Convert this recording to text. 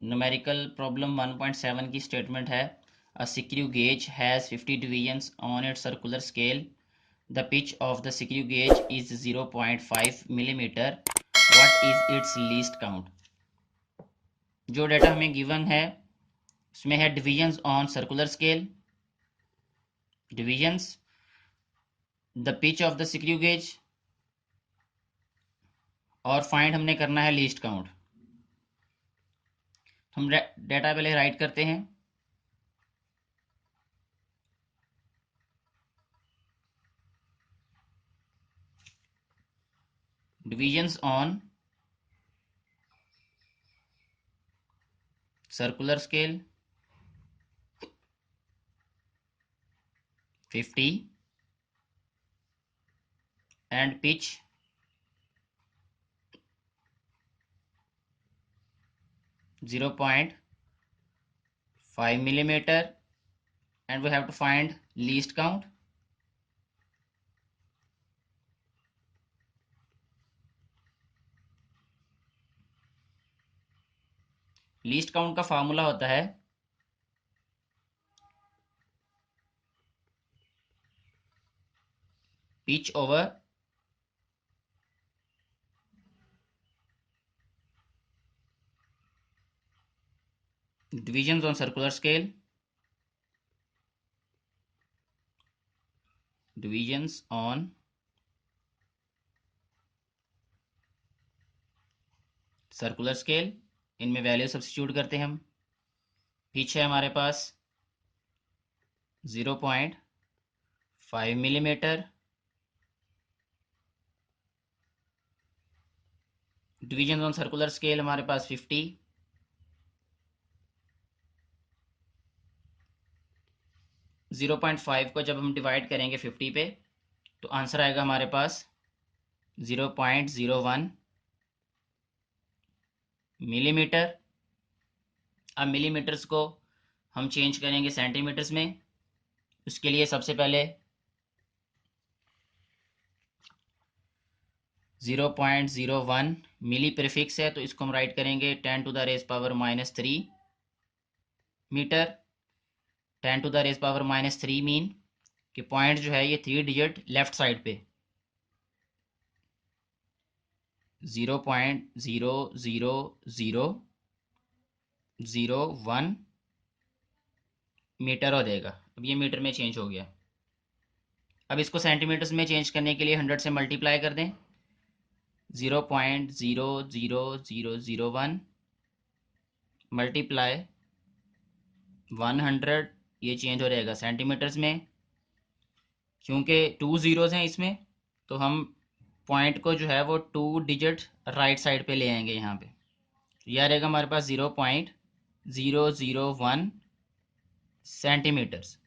Numerical problem 1.7 की statement है a screw gauge has 50 divisions on it's circular scale the pitch of the screw gauge is 0.5 millimetre what is it's least count. जो data हमें given है उसमें है divisions on circular scale, divisions, the pitch of the screw gauge और find हमने करना है least count. हम डाटा पहले राइट करते हैं। Divisions on circular scale 50 and pitch 0.5 millimeter and we have to find least count। Least count का formula होता है pitch over divisions on circular scale, divisions on circular scale, इनमें value substitute करते हैं हम। पिच है हमारे पास 0.5 millimetre, division on circular scale हमारे पास 50, 0.5 को जब हम डिवाइड करेंगे 50 पे तो आंसर आएगा हमारे पास 0.01 मिलीमीटर। अब मिलीमीटर्स को हम चेंज करेंगे सेंटीमीटर्स में। उसके लिए सबसे पहले 0.01 मिली प्रीफिक्स है तो इसको हम राइट करेंगे 10 to the raise power -3 meter. 10 to the raise power -3 mean कि पॉइंट जो है ये 3 डिजिट लेफ्ट साइड पे 0.00001 मीटर हो जाएगा। अब ये मीटर में चेंज हो गया। अब इसको सेंटीमीटर्स में चेंज करने के लिए 100 से मल्टीप्लाई कर दें। 0.00001 मल्टीप्लाई 100, ये चेंज हो जाएगा सेंटीमीटर्स में। क्योंकि 2 जीरोज हैं इसमें तो हम पॉइंट को जो है वो 2 डिजिट राइट साइड पे ले आएंगे यहाँ पे। तो यह रहेगा हमारे पास 0.001 सेंटीमीटर्स।